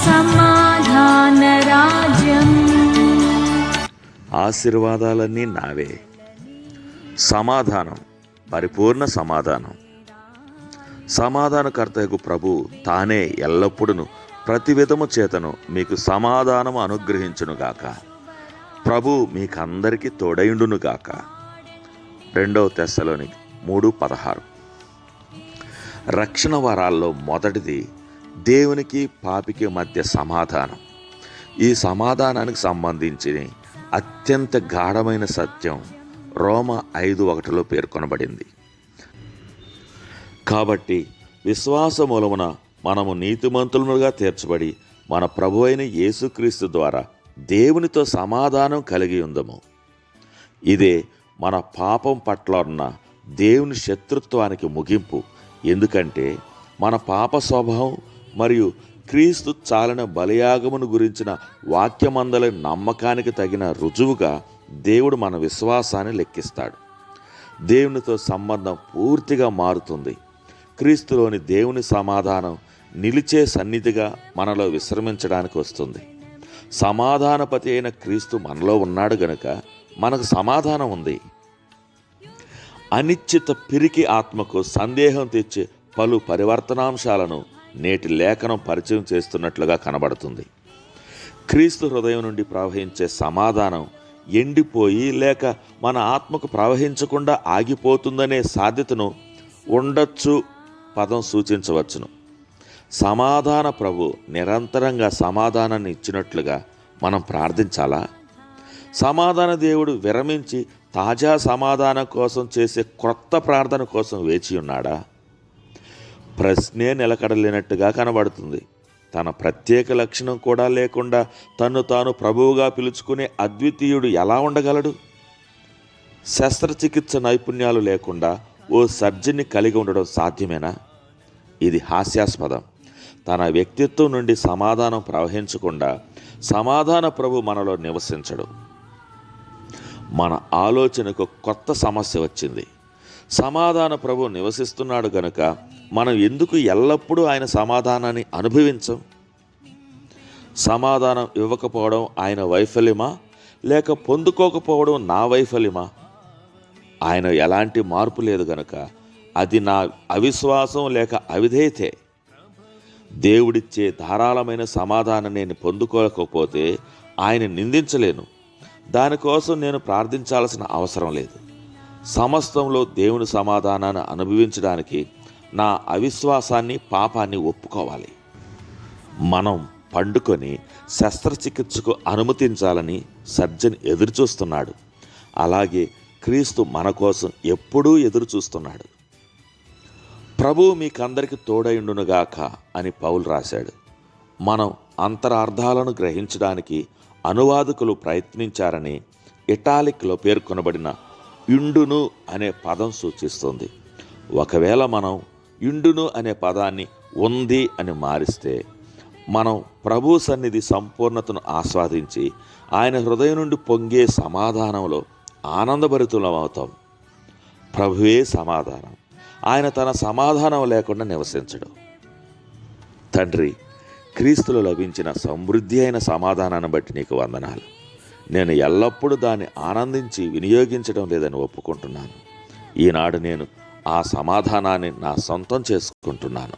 సమాధాన రాజ్యం. ఆశీర్వాదాలన్నీ నావే. సమాధానం, పరిపూర్ణ సమాధానం. సమాధానకర్తయగు ప్రభు తానే ఎల్లప్పుడూ ప్రతి విధము చేతను మీకు సమాధానము అనుగ్రహించునుగాక. ప్రభు మీకందరికీ తోడైండునుగాక. 2 తెస్సలోనికీ 3:16. రక్షణ వరాల్లో మొదటిది దేవునికి పాపికి మధ్య సమాధానం. ఈ సమాధానానికి సంబంధించి అత్యంత గాఢమైన సత్యం రోమా 5:1 పేర్కొనబడింది. కాబట్టి విశ్వాస మూలమున మనము నీతిమంతులుగా తీర్చబడి మన ప్రభు అయిన యేసుక్రీస్తు ద్వారా దేవునితో సమాధానం కలిగి ఉందము. ఇదే మన పాపం పట్ల ఉన్న దేవుని శత్రుత్వానికి ముగింపు. ఎందుకంటే మన పాప స్వభావం మరియు క్రీస్తు చాలిన బలియాగమును గురించిన వాక్యమందలి నమ్మకానికి తగిన రుజువుగా దేవుడు మన విశ్వాసాన్ని లెక్కిస్తాడు. దేవునితో సంబంధం పూర్తిగా మారుతుంది. క్రీస్తులోని దేవుని సమాధానం నిలిచే సన్నిధిగా మనలో విశ్రమించడానికి వస్తుంది. సమాధానపతి అయిన క్రీస్తు మనలో ఉన్నాడు గనుక మనకు సమాధానం ఉంది. అనిశ్చిత పిరికి ఆత్మకు సందేహం తెచ్చే పలు పరివర్తనాంశాలను నేటి లేఖనం పరిచయం చేస్తున్నట్లుగా కనబడుతుంది. క్రీస్తు హృదయం నుండి ప్రవహించే సమాధానం ఎండిపోయి లేక మన ఆత్మకు ప్రవహించకుండా ఆగిపోతుందనే సాధ్యతను ఉండొచ్చు పదం సూచించవచ్చును. సమాధాన ప్రభు నిరంతరంగా సమాధానాన్ని ఇచ్చినట్లుగా మనం ప్రార్థించాలా? సమాధాన దేవుడు విరమించి తాజా సమాధానం కోసం చేసే క్రొత్త ప్రార్థన కోసం వేచి ఉన్నాడా? ప్రశ్నే నిలకడలేనట్టుగా కనబడుతుంది. తన ప్రత్యేక లక్షణం కూడా లేకుండా తన్ను తాను ప్రభువుగా పిలుచుకునే అద్వితీయుడు ఎలా ఉండగలడు? శస్త్రచికిత్స నైపుణ్యాలు లేకుండా ఓ సర్జన్ని కలిగి ఉండడం సాధ్యమేనా? ఇది హాస్యాస్పదం. తన వ్యక్తిత్వం నుండి సమాధానం ప్రవహించకుండా సమాధాన ప్రభు మనలో నివసించడు. మన ఆలోచనకు కొత్త సమస్య వచ్చింది. సమాధాన ప్రభు నివసిస్తున్నాడు గనుక మనం ఎందుకు ఎల్లప్పుడూ ఆయన సమాధానాన్ని అనుభవించం? సమాధానం ఇవ్వకపోవడం ఆయన వైఫల్యమా లేక పొందుకోకపోవడం నా వైఫల్యమా? ఆయన ఎలాంటి మార్పు లేదు గనుక అది నా అవిశ్వాసం లేక అవిధేయతే. దేవుడిచ్చే ధారాళమైన సమాధానం నేను పొందుకోలేకపోతే ఆయన నిందించలేను. దానికోసం నేను ప్రార్థించాల్సిన అవసరం లేదు. సమస్తంలో దేవుని సమాధానాన్ని అనుభవించడానికి నా అవిశ్వాసాన్ని పాపాన్ని ఒప్పుకోవాలి. మనం పండుకొని శస్త్రచికిత్సకు అనుమతించాలని సర్జన్ ఎదురుచూస్తున్నాడు. అలాగే క్రీస్తు మన కోసం ఎప్పుడూ ఎదురుచూస్తున్నాడు. ప్రభువు మీకందరికి తోడైండునుగాక అని పౌలు రాశాడు. మనం అంతరార్థాలను గ్రహించడానికి అనువాదకులు ప్రయత్నించారని ఇటాలిక్లో పేర్కొనబడిన ఇండును అనే పదం సూచిస్తుంది. ఒకవేళ మనం ఇండును అనే పదాన్ని ఉంది అని మారిస్తే మనం ప్రభు సన్నిధి సంపూర్ణతను ఆస్వాదించి ఆయన హృదయం నుండి పొంగే సమాధానంలో ఆనందభరితులం అవుతాం. ప్రభువే సమాధానం. ఆయన తన సమాధానం లేకుండా నివసించడు. తండ్రి, క్రీస్తులో లభించిన సమృద్ధి అయిన సమాధానాన్ని బట్టి నీకు వందనాలు. నేను ఎల్లప్పుడూ దాన్ని ఆనందించి వినియోగించడం లేదని ఒప్పుకుంటున్నాను. ఈనాడు నేను ఆ సమాధానాన్ని నా సొంతం చేసుకుంటున్నాను.